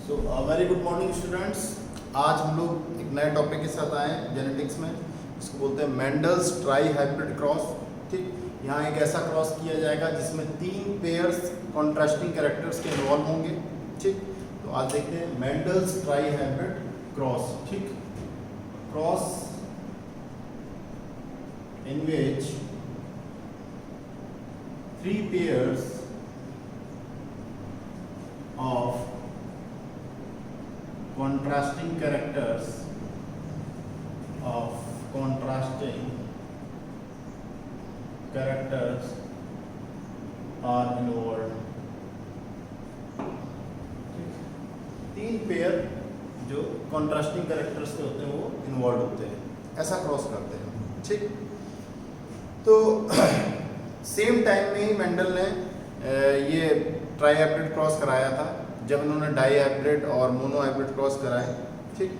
So very good morning students. आज हम लोग एक नए टॉपिक के साथ आए हैं जेनेटिक्स में, इसको बोलते हैं मेंडल्स ट्राई हाइब्रिड क्रॉस। ठीक, यहाँ एक ऐसा क्रॉस किया जाएगा जिसमें 3 पेयर्स कॉन्ट्रास्टिंग कैरेक्टर्स के इन्वॉल्व होंगे। ठीक, तो आज देखते हैं मेंडल्स ट्राई हाइब्रिड क्रॉस। ठीक, cross in which 3 pairs of contrasting characters are involved। 3 pair जो कॉन्ट्रास्टिंग कैरेक्टर्स के होते हैं वो इन्वॉल्व होते हैं, ऐसा क्रॉस करते हैं। ठीक, तो सेम टाइम में ही मेंडल ने ये ट्राई हाइब्रिड क्रॉस कराया था जब इन्होंने डाई हाइब्रिड और मोनो हाइब्रिड क्रॉस कराए। ठीक,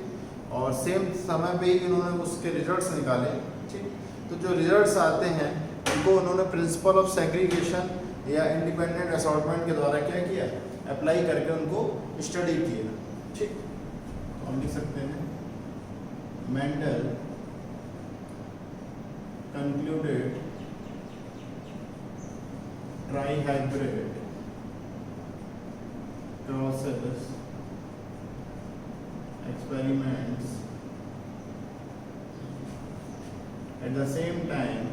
और सेम समय पे ही इन्होंने उसके रिजल्ट्स निकाले। ठीक, तो जो रिजल्ट्स आते हैं उनको उन्होंने प्रिंसिपल ऑफ सेग्रीगेशन या इंडिपेंडेंट असॉर्टमेंट के द्वारा क्या किया, अप्लाई करके उनको स्टडी किया। ठीक, तो हम लिख सकते हैं Mendel concluded try hybrid crosses experiments at the same time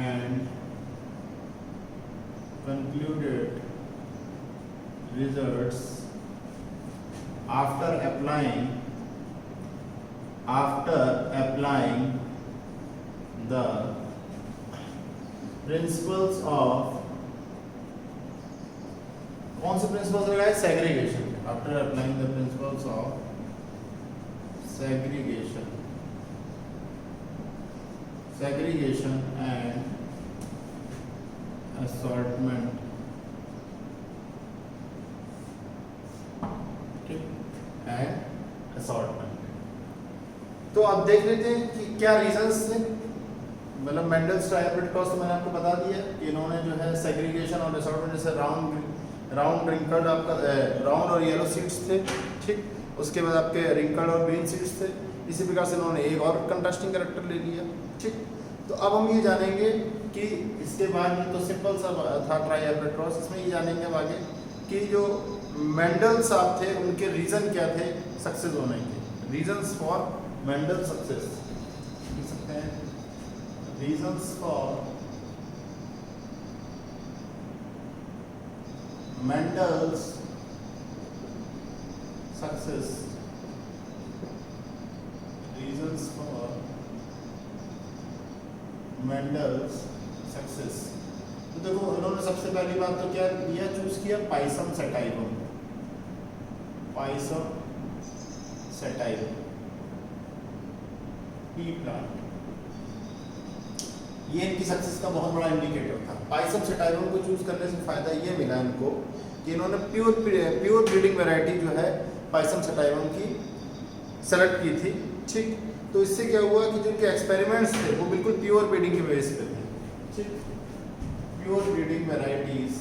and concluded results after applying the principles of, कौन से प्रिंसिपल्स लगाए, segregation. After applying the principles of segregation and assortment. ठीक, एंड असॉर्टमेंट। तो आप देख लेते हैं कि क्या रीजंस थे। मतलब मेंडल्स ट्राई हाइब्रिड क्रॉस तो मैंने आपको बता दिया कि इन्होंने जो है सेग्रीगेशन और असॉर्टमेंट, जैसे राउंड रिंकल्ड आपका राउंड और येलो सीड्स थे। ठीक, उसके बाद आपके रिंकल्ड और ग्रीन सीड्स थे। इसी प्रकार से इन्होंने एक और कंट्रास्टिंग कैरेक्टर ले लिया। ठीक, तो अब हम ये जानेंगे कि इसके बाद में तो सिंपल सा था ट्राई हाइब्रिड क्रॉस, इसमें ये जानेंगे अब आगे कि जो मेंडल साहब थे उनके रीज़न क्या थे सक्सेस होने के। रीजंस फॉर मेंडल सक्सेस लिख सकते हैं, reasons for Mendel's success। Reasons for Mendel's success। तो देखो इन्होंने सबसे पहली बात तो क्या लिया, चूज किया Pisum sativum. Pisum sativum P plant, ये इनकी सक्सेस का बहुत बड़ा इंडिकेटर था। पाइसम सेटाइवम को चूज करने से फायदा ये मिला इनको कि इन्होंने प्योर ब्रीडिंग वैरायटी जो है पाइसम सेटाइवम की सेलेक्ट की थी। ठीक, तो इससे क्या हुआ कि जो इनके एक्सपेरिमेंट्स थे वो बिल्कुल प्योर ब्रीडिंग के बेस पे थे। ठीक, pure breeding varieties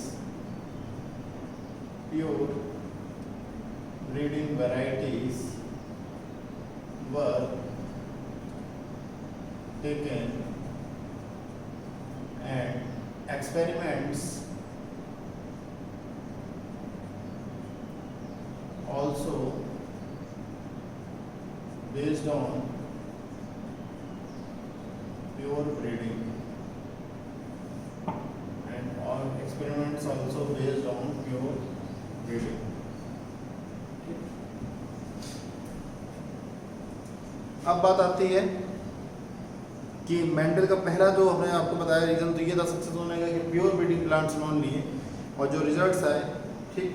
were taken and experiments also based on pure breeding and all experiments also based on pure breeding। अब बात आती है कि मेंडल का पहला जो हमने आपको बताया रीज़न तो ये था सक्सेस होने का कि प्योर ब्रीडिंग प्लांट्स इन्होंने लिए और जो रिजल्ट्स आए। ठीक,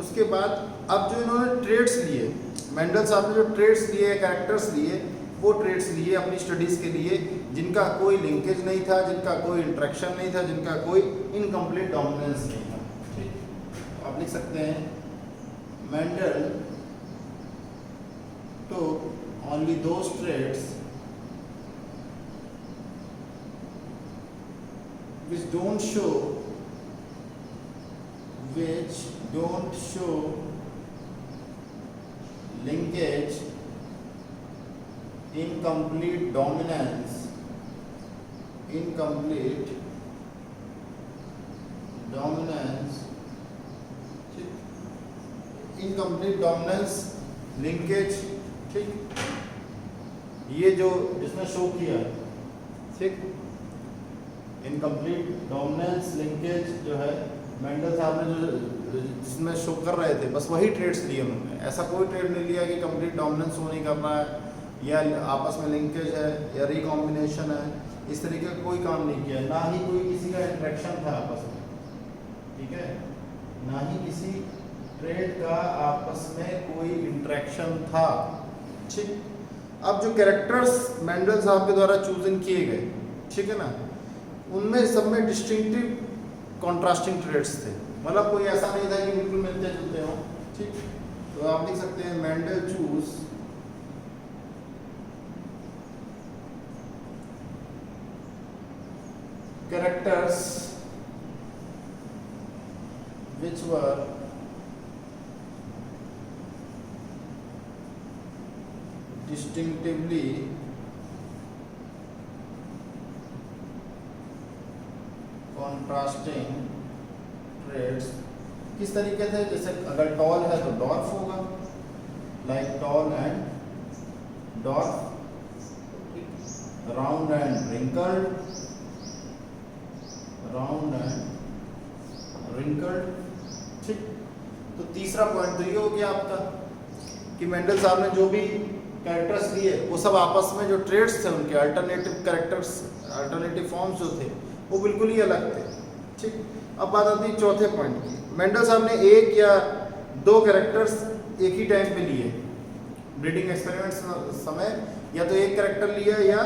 उसके बाद अब जो इन्होंने ट्रेड्स लिए, मेंडल साहब ने जो ट्रेड्स लिए, कैरेक्टर्स लिए, वो ट्रेड्स लिए अपनी स्टडीज़ के लिए जिनका कोई लिंकेज नहीं था, जिनका कोई इंट्रैक्शन नहीं था, जिनका कोई इनकम्प्लीट डोमिनेंस नहीं था। ठीक, तो आप लिख सकते हैं मेंडल तो only those traits which don't show linkage, incomplete dominance, linkage, ठीक, ये जो जिसने शो किया, ठीक, इनकम्प्लीट डोमिनेंस लिंकेज जो है मेंडल साहब ने जो जिसमें शो कर रहे थे, बस वही ट्रेड्स लिए उन्होंने। ऐसा कोई ट्रेड नहीं लिया कि कंप्लीट डोमिनेंस शो नहीं कर रहा है या आपस में लिंकेज है या रिकॉम्बिनेशन है, इस तरीके का कोई काम नहीं किया, ना ही कोई किसी का इंटरेक्शन था आपस में, ठीक है, ना ही किसी ट्रेड का आपस में कोई इंटरेक्शन था, ठीक। अब जो कैरेक्टर्स मेंडल साहब के द्वारा चूजन किए गए, ठीक है ना, उनमें सब में डिस्टिंक्टिव कॉन्ट्रास्टिंग ट्रेड्स थे, मतलब कोई ऐसा नहीं था कि बिल्कुल मिलते जुलते हो, ठीक। तो आप लिख सकते हैं Mendel choose characters which were distinctively contrasting traits। किस तरीके से, जैसे अगर टॉल है तो डॉर्फ होगा, like tall and dwarf, round and wrinkled, ठीक। तो तीसरा पॉइंट तो ये हो गया आपका कि मेंडल साहब ने जो भी कैरेक्टर्स लिए वो सब आपस में जो ट्रेड्स थे उनके अल्टरनेटिव फॉर्म्स जो थे वो बिल्कुल ही अलग थे, ठीक। अब बात आती है चौथे पॉइंट की। मेंडल साहब ने एक या दो कैरेक्टर्स एक ही टाइम पे लिए ब्रीडिंग एक्सपेरिमेंट्स समय, या तो एक कैरेक्टर लिया या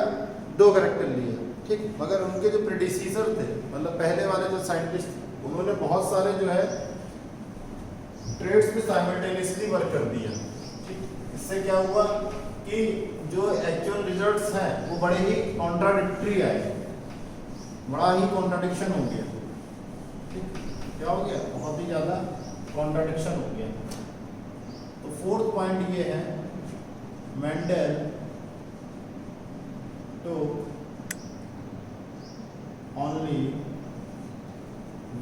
दो कैरेक्टर लिए, ठीक। मगर उनके जो प्रेडिसीजर थे, मतलब पहले वाले जो साइंटिस्ट, उन्होंने बहुत सारे जो है ट्रेड्स पे साइमल्टेनियसली वर्क कर दिया, ठीक। इससे क्या हुआ कि जो एक्चुअल रिजल्ट्स हैं वो बड़े ही कॉन्ट्राडिक्टरी आए, बड़ा ही कॉन्ट्राडिक्शन हो गया, ठीक। क्या हो गया, बहुत ही ज़्यादा कॉन्ट्राडिक्शन हो गया। तो फोर्थ पॉइंट ये है, मेंडल तो only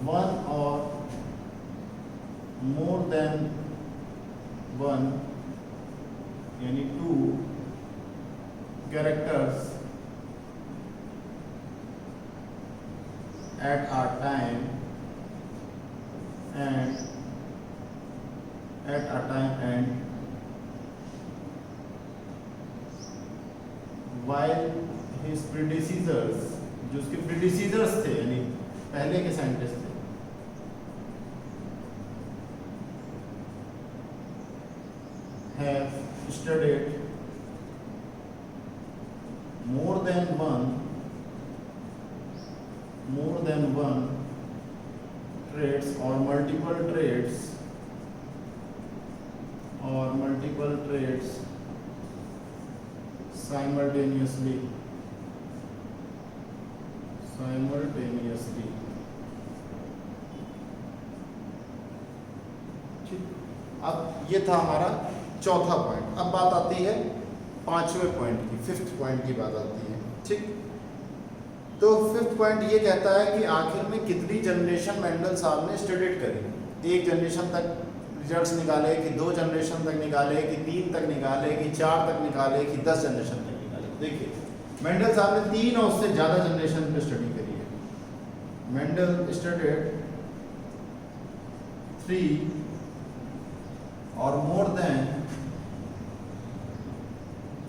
one or more than one, यानी two characters at a time and while his predecessors, जो उसके प्रीडिसीजर्स थे यानी पहले के साइंटिस्ट थे, have studied more than one traits or multiple traits simultaneously, ठीक। अब ये था हमारा चौथा पॉइंट। अब बात आती है पांचवें पॉइंट की, फिफ्थ पॉइंट की बात आती है, ठीक। तो फिफ्थ पॉइंट ये कहता है कि आखिर में कितनी जनरेशन मेंडल साहब ने स्टडीड करी, एक जनरेशन तक रिजल्ट्स निकाले कि दो जनरेशन तक निकाले कि 3 तक निकाले कि 4 तक निकाले कि 10 जनरेशन तक निकाले। देखिए मेंडल साहब ने 3 और उससे ज़्यादा जनरेशन पे स्टडी करी है। मेंडल स्टडीड 3 और मोर देन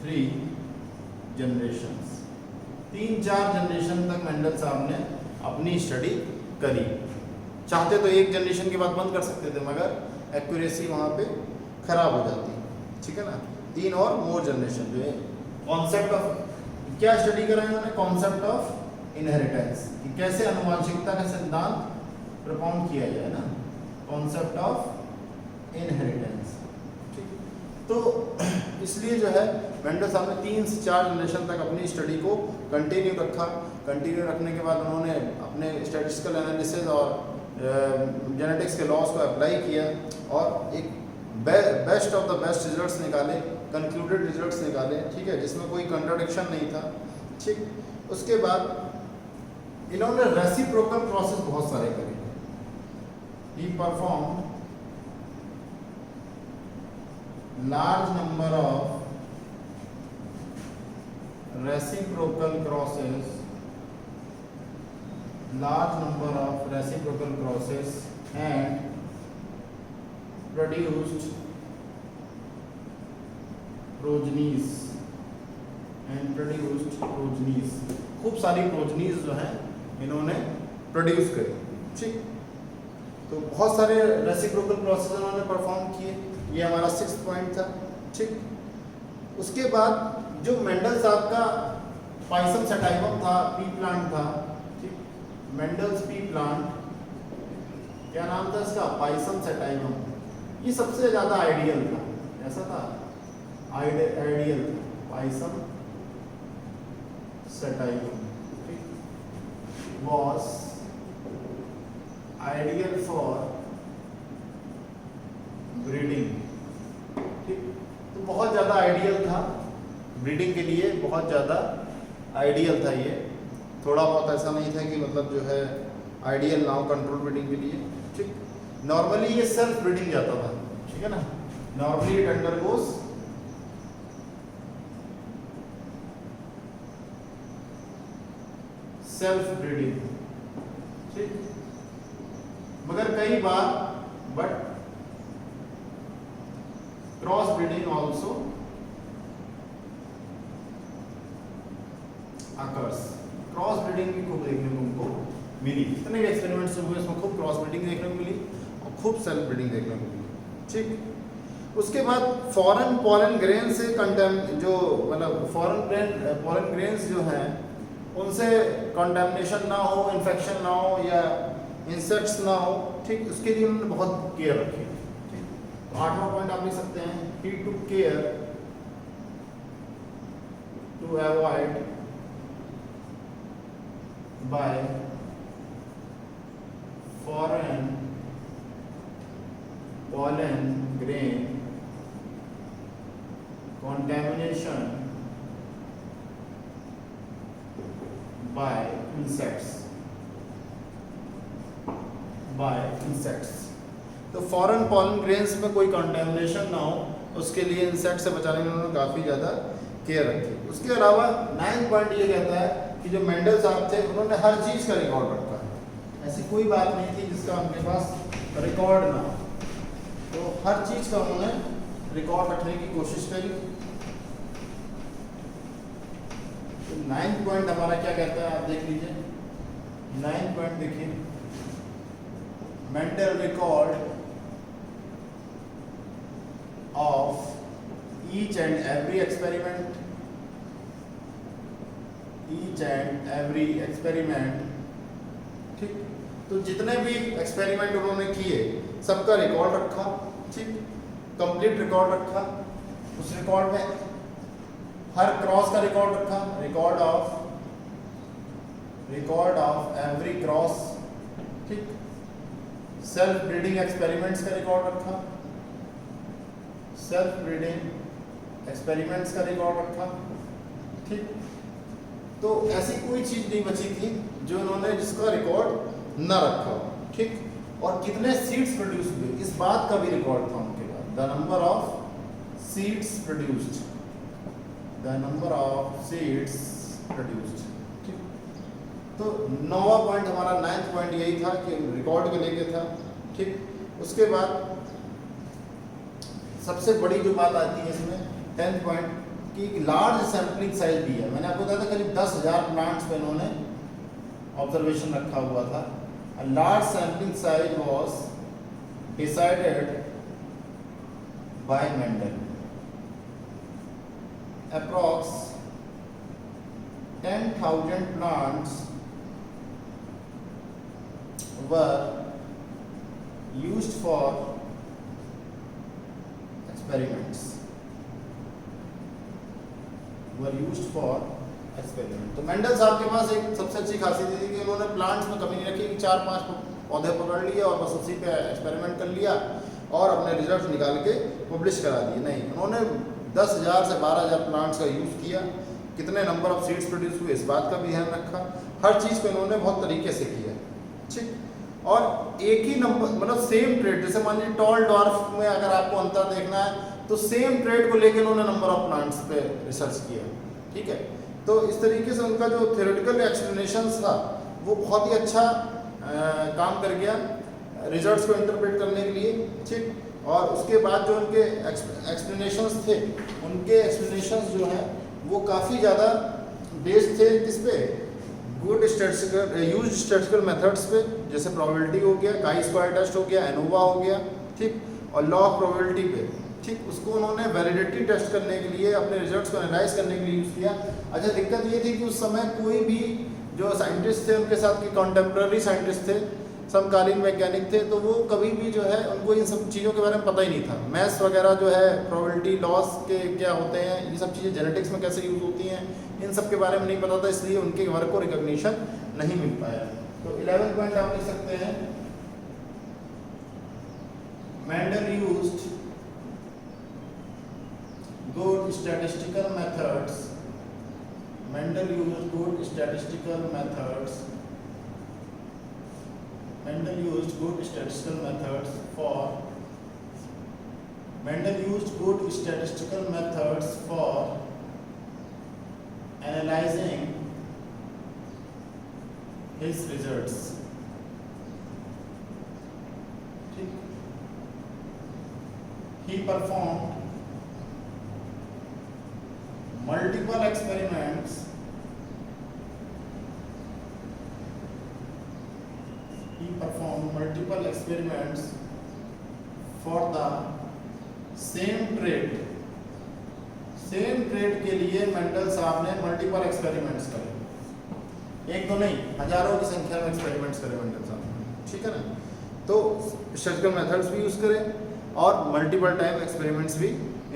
3 जनरेशंस, 3-4 जनरेशन तक मेंडल साहब ने अपनी स्टडी करी। चाहते तो एक जनरेशन के बाद बंद कर सकते थे, मगर एक्यूरेसी वहाँ पे खराब हो जाती, ठीक है ना। 3 और मोर जनरेशन जो है, कॉन्सेप्ट ऑफ क्या स्टडी करा है उन्होंने, कॉन्सेप्ट ऑफ इनहेरिटेंस, कि कैसे आनुवंशिकता का सिद्धांत प्रपोन किया जाए ना, कॉन्सेप्ट ऑफ इनहेरिटेंस, ठीक। तो इसलिए जो है मेंडल साहब ने 3 से 4 जनरेशन तक अपनी स्टडी को कंटिन्यू रखा। कंटिन्यू रखने के बाद उन्होंने अपने स्टैटिस्टिकल एनालिसिस और जेनेटिक्स के लॉस को अप्लाई किया और एक best of the best results निकाले, कंक्लूडेड रिजल्ट्स निकाले, ठीक है, जिसमें कोई कंट्राडिक्शन नहीं था। ठीक, उसके बाद इन्होंने रेसिप्रोकल प्रोसेस बहुत सारे करे। ही perform large number of reciprocal crosses, and produced progenies खूब सारी प्रोजनीज जो हैं इन्होंने प्रोड्यूस करी। ठीक, तो बहुत सारे रेसिप्रोकल प्रोसेस इन्होंने परफॉर्म किए। ये हमारा 6th पॉइंट था। ठीक, उसके बाद जो मेंडल साहब का पाइसम सेटाइवम था, पी प्लांट था, ठीक, मेंडल्स पी प्लांट, क्या नाम था इसका, पाइसम सेटाइवम। ये सबसे ज़्यादा आइडियल था, ऐसा था, आइडियल था Pisum sativum, was ideal for breeding. ठीक, तो बहुत ज़्यादा आइडियल था ब्रीडिंग के लिए, बहुत ज़्यादा आइडियल था ये। थोड़ा बहुत ऐसा नहीं था कि मतलब जो है आइडियल ना हो कंट्रोल ब्रीडिंग के लिए। ठीक, नॉर्मली ये सेल्फ ब्रीडिंग जाता था, ठीक है ना, normally it undergoes self breeding. ठीक, मगर कई बार but cross breeding also occurs. Cross breeding भी खूब देखने को हमको मिली, जितने भी एक्सपेरिमेंट्स हुए उसमें खूब क्रॉस ब्रीडिंग देखने को मिली और खूब सेल्फ ब्रीडिंग देखने को मिली। ठीक, उसके बाद फॉरेन पॉलन ग्रेन से जो मतलब फॉरेन पॉलन ग्रेन्स जो हैं उनसे कंटामिनेशन ना हो, इन्फेक्शन ना हो या इंसेक्ट्स ना हो। ठीक, उसके लिए उन्होंने बहुत केयर रखी। तो 8वां पॉइंट आप लिख सकते हैं, he took care to avoid by foreign pollen grain contamination by insects। तो फॉरेन पॉलन ग्रेन्स में कोई कंटेमिनेशन ना हो उसके लिए इंसेक्ट से बचाने में उन्होंने काफ़ी ज़्यादा केयर रखी। उसके अलावा 9th पॉइंट ये कहता है कि जो मेंडल साहब थे उन्होंने हर चीज़ का रिकॉर्ड रखा है। ऐसी कोई बात नहीं थी जिसका उनके पास रिकॉर्ड ना हो, तो हर चीज़ का उन्होंने रिकॉर्ड रखने की कोशिश करी। तो 9th पॉइंट हमारा क्या कहता है, आप देख लीजिए। 9th पॉइंट देखिए, mental record of each and every experiment, ठीक, तो जितने भी एक्सपेरिमेंट उन्होंने किए सबका रिकॉर्ड रखा। ठीक, कंप्लीट रिकॉर्ड रखा। उस रिकॉर्ड में हर क्रॉस का रिकॉर्ड रखा, रिकॉर्ड ऑफ एवरी क्रॉस। ठीक, सेल्फ ब्रीडिंग एक्सपेरिमेंट्स का रिकॉर्ड रखा, सेल्फ ब्रीडिंग एक्सपेरिमेंट्स का रिकॉर्ड रखा। ठीक, तो ऐसी कोई चीज़ नहीं बची थी जो उन्होंने जिसका रिकॉर्ड न रखा हो। ठीक, और कितने सीड्स प्रोड्यूस हुए इस बात का भी रिकॉर्ड था उनके पास, the number of seeds produced. ठीक, तो 9वां पॉइंट हमारा 9th पॉइंट यही था कि रिकॉर्ड को लेके था। ठीक, उसके बाद सबसे बड़ी जो बात आती है इसमें 10th पॉइंट की लार्ज सैम्पलिंग साइज दी है। मैंने आपको बताया था करीब 10,000 प्लांट्स पे इन्हों. ऑब्जर्वेशन रखा हुआ था. A large sampling size was decided by Mendel. Approx 10,000 plants were used for experiments. Were used for experiment. तो मेंडल साहब के पास एक सबसे अच्छी खासियत थी कि उन्होंने प्लांट्स में कमी नहीं रखी कि 4-5 पौधे पकड़ लिए और बस उसी पे एक्सपेरिमेंट कर लिया और अपने रिजल्ट निकाल के पब्लिश करा दिए। नहीं, उन्होंने 10,000 से 12,000 प्लांट्स का यूज़ किया, कितने नंबर ऑफ सीड्स प्रोड्यूस हुए इस बात का भी ध्यान रखा, हर चीज़ को इन्होंने बहुत तरीके से किया। ठीक, और एक ही नंबर मतलब सेम ट्रेड, जैसे मान लीजिए टॉल डॉर्फ में अगर आपको अंतर देखना है तो सेम ट्रेड को लेकर उन्होंने नंबर ऑफ प्लांट्स पे रिसर्च किया। ठीक है, तो इस तरीके से उनका जो थ्योरेटिकल एक्सप्लेनेशन था वो बहुत ही अच्छा काम कर गया रिजल्ट्स को इंटरप्रेट करने के लिए। ठीक, और उसके बाद जो उनके एक्सप्लेनेशंस थे, उनके एक्सप्लेनेशंस जो हैं वो काफ़ी ज़्यादा बेस्ड थे किस पे, good statistical used statistical methods पे, जैसे प्रोबेबिलिटी हो गया, काई स्क्वायर टेस्ट हो गया, एनोवा हो गया। ठीक, और लॉ ऑफ प्रोबेबिलिटी पे। ठीक, उसको उन्होंने वैलिडिटी टेस्ट करने के लिए, अपने रिजल्ट्स को एनालाइज करने के लिए यूज़ किया। अच्छा, दिक्कत ये थी कि उस समय कोई भी जो साइंटिस्ट थे उनके साथ के कंटेम्प्रेरी साइंटिस्ट थे, समकालीन वैज्ञानिक थे, तो वो कभी भी जो है उनको इन सब चीज़ों के बारे में पता ही नहीं था। मैथ्स वगैरह जो है, प्रोबेबिलिटी लॉस के क्या होते हैं, ये सब चीज़ें जेनेटिक्स में कैसे यूज़ होती हैं, इन सब के बारे में नहीं पता था, इसलिए उनके वर्क को रिकॉग्निशन नहीं मिल पाया। तो 11 पॉइंट आप लिख सकते हैं, Mendel used good statistical methods. Mendel used good statistical methods. Mendel used good statistical methods for. Mendel used good statistical methods for analyzing his results. He performed multiple experiments for the same trade के लिए Mendel साहब ने multiple experiments करे, एक दो नहीं, हजारों की संख्या में एक्सपेरिमेंट्स करे मेंडल साहब ने। ठीक है ना, तो स्टैटिस्टिकल मेथड्स भी यूज करे और मल्टीपल टाइम एक्सपेरिमेंट्स भी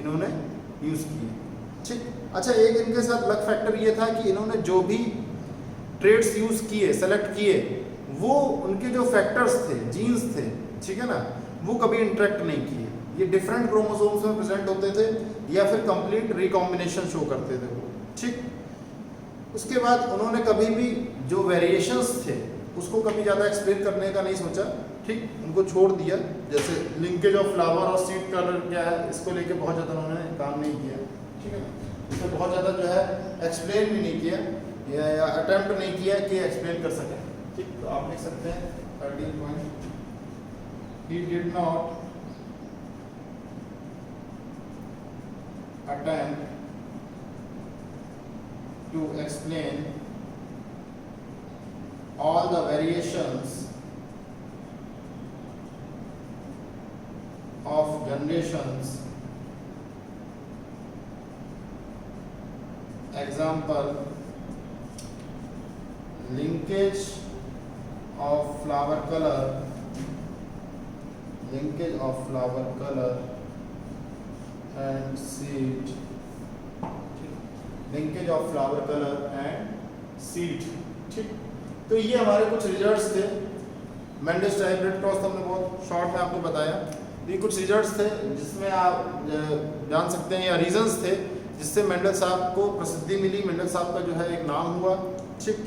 इन्होंने यूज किए। ठीक, अच्छा, एक इनके साथ लक फैक्टर ये था कि इन्होंने जो भी ट्रेड्स यूज किए, सेलेक्ट किए, वो उनके जो फैक्टर्स थे, जीन्स थे, ठीक है ना, वो कभी इंटरेक्ट नहीं किए। ये डिफरेंट क्रोमोसोम्स में प्रेजेंट होते थे या फिर कंप्लीट रिकॉम्बिनेशन शो करते थे वो। ठीक, उसके बाद उन्होंने कभी भी जो वेरिएशंस थे उसको कभी ज़्यादा एक्सप्लेन करने का नहीं सोचा। ठीक, उनको छोड़ दिया, जैसे लिंकेज ऑफ फ्लावर और सीड कलर क्या है, इसको लेके बहुत ज़्यादा उन्होंने काम नहीं किया। ठीक है, इसमें बहुत ज़्यादा जो है एक्सप्लेन भी नहीं किया या अटेम्प्ट नहीं किया कि एक्सप्लेन कर सकें। ठीक, तो आप लिख सकते हैं 13 point, he did not attempt to explain all the variations of generations. Example, linkage of flower color, and seed, linkage of flower colour and seed. ठीक, तो ये हमारे कुछ रिजल्ट्स थे। मेंडल टाइप रेड क्रॉस हमने बहुत शॉर्ट में आपको बताया। ये कुछ रिजल्ट्स थे जिसमें आप जान सकते हैं, या रीजंस थे जिससे मेंडल साहब को प्रसिद्धि मिली, मेंडल साहब का जो है एक नाम हुआ। ठीक,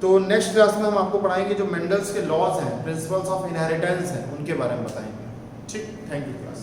तो नेक्स्ट क्लास में हम आपको पढ़ाएंगे जो मेंडल्स के लॉज हैं, प्रिंसिपल्स ऑफ इनहेरिटेंस हैं, उनके बारे में बताएंगे। ठीक, थैंक यू क्लास।